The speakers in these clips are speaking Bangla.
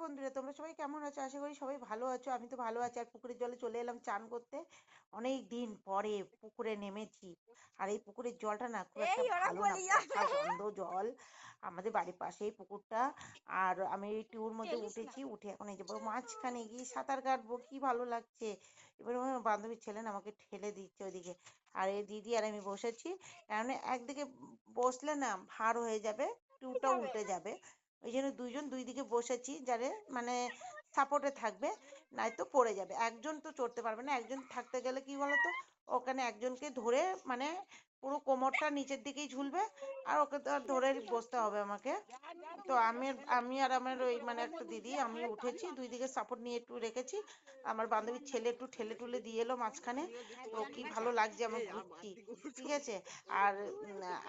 বন্ধুরা, তোমরা সবাই কেমন আছো? আশা করি সবাই ভালো আছো। আমি তো ভালো আছি। আর পুকুরের জলে চলে এলাম চান করতে। অনেক দিন পরে পুকুরে নেমেছি। আর এই পুকুরের জলটা না খুব একটা ভালো না, পচা গন্ধ জল। আমাদের বাড়ির পাশেই পুকুরটা। আর আমি এই টিউর মধ্যে উঠেছি, উঠে এখন এই যে মাঝখানে গিয়ে সাঁতার কাটবো, কি ভালো লাগছে। এবার আমার বান্ধবীর ছেলে না আমাকে ঠেলে দিচ্ছে ওইদিকে। আর এই দিদি আর আমি বসেছি। কারণ একদিকে বসলে না ভার হয়ে যাবে, টিউটা উল্টে যাবে। ওই জন্য দুইজন দুই দিকে বসেছি, যারে মানে সাপোর্টে থাকবে, নয়তো পড়ে যাবে। একজন তো চড়তে পারবে না, একজন থাকতে গেলে কি বলতো, ওখানে একজনকে ধরে মানে পুরো কোমরটা নিচের দিকেই ঝুলবে, আর ওকে তো আর ধরে বসতে হবে আমাকে। তো আমি আমি আর আমার ওই মানে একটা দিদি, আমি উঠেছি, দুই দিকে সাপোর্ট নিয়ে একটু রেখেছি। আমার বান্ধবীর ছেলে একটু ঠেলে টুলে দিয়ে এলো মাঝখানে। তো কি ভালো লাগছে, আমার ঘুরছি, ঠিক আছে। আর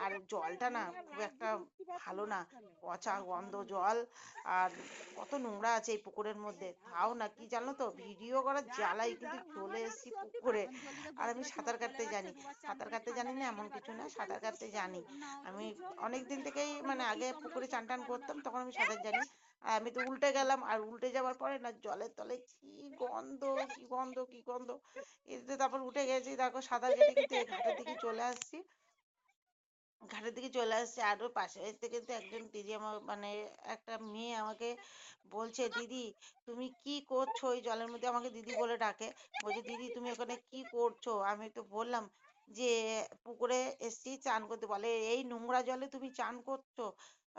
আর জলটা না খুব একটা ভালো না, পচা গন্ধ জল। আর কত নোংরা আছে এই পুকুরের মধ্যে। তাও না কি জানো তো, ভিডিও করার জ্বালাই কিন্তু চলে এসেছি পুকুরে। আর আমি সাঁতার কাটতে জানি। সাঁতার কাটতে জানি না এমন কিছু না, সাঁতার কাটতে জানি। আমি অনেক দিন থেকেই মানে আগে পুকুরে চান টান করতাম, তখন আমি সাঁতার জানি। আর আমি তো উল্টে গেলাম, আর উল্টে যাওয়ার পরে না জলের তলে কি গন্ধ, কি গন্ধ, কি গন্ধ। এতে তারপর উঠে গেছি, দেখো সাঁতার কেটে কিন্তু এই ঘাটের দিকে চলে আসছি। ঘাটের দিকে চলে আসছে, আর ওর পাশে থেকে কিন্তু একজন দিদি আমার মানে একটা মেয়ে আমাকে বলছে, দিদি তুমি কি করছো এই জলের মধ্যে, আমাকে দিদি বলে ডাকে। বলছে, দিদি তুমি ওখানে কি করছো? আমি তো বললাম যে পুকুরে এসছি চান করতে। বলে, এই নোংরা জলে তুমি চান করছো?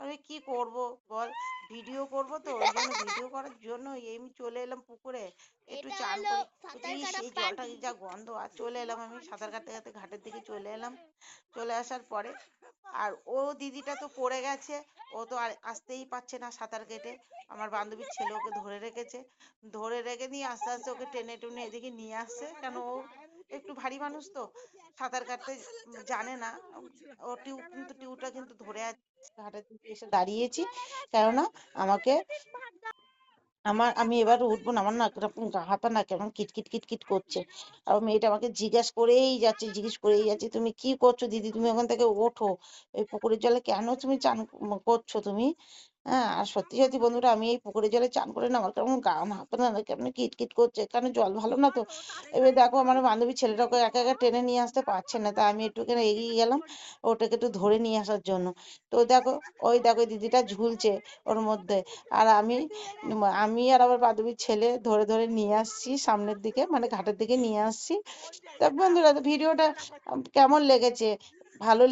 আমি কি করব বল, ভিডিও করব, তো ওই জন্য ভিডিও করার জন্য আমি চলে এলাম পুকুরে একটু চান করি। বলছি, ইস, এই জলটা যা গন্ধ। আর চলে এলাম, আমি সাঁতার কাটতে কাটতে ঘাটের দিকে চলে এলাম। চলে আসার পরে আর ও দিদিটা তো পড়ে গেছে। ও তো আর আসতেই পারছে না সাঁতার কেটে। আমার বান্ধবীর ছেলে ওকে ধরে রেখেছে। ধরে রেখে নিয়ে আস্তে আস্তে ওকে টেনে টুনে এদিকে নিয়ে আসছে, কেন ও একটু ভারী মানুষ তো, সাঁতার কাটতে জানে না। ও টিউ কিন্তু টিউটা কিন্তু ধরে আছে। ঘাটের দিকে এসে দাঁড়িয়েছি, কেননা আমাকে আমি এবার উঠবো না, আমার না এরকম গা হাত পা না কেমন কিটকিট কিটকিট করছে। আর মেয়েটা আমাকে জিজ্ঞেস করেই যাচ্ছে, তুমি কি করছো দিদি, তুমি ওখান থেকে ওঠো, এই পুকুরের জলে কেন তুমি চান করছো তুমি? হ্যাঁ, আর সত্যি সত্যি বন্ধুরা, আমি এই পুকুরের জলে চান করে না আমার কেমন গা হাত পা না কেমন কিটকিট করছে, কারণ জল ভালো না তো। এবার দেখো আমার বান্ধবীর ছেলেটাকে একা একা টেনে নিয়ে আসতে পারছে না, তাই আমি একটুখানি এগিয়ে গেলাম ওটাকে একটু ধরে নিয়ে আসার জন্য। তো দেখো, ওই দিদিটা ঝুলছে ওর মধ্যে। আর আমি আর আমার বান্ধবীর ছেলে ধরে ধরে নিয়ে আসছি সামনের দিকে, মানে ঘাটের দিকে নিয়ে আসছি। তা বন্ধুরা, তো ভিডিওটা কেমন লেগেছে? ভালো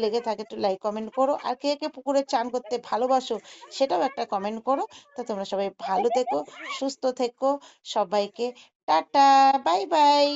লেগে থাকে একটু লাইক কমেন্ট করো। আর কে কে পুকুরে চান করতে ভালোবাসো সেটাও একটা কমেন্ট করো। তো তোমরা সবাই ভালো থেকো, সুস্থ থেকো। সবাইকে টাটা, বাই বাই।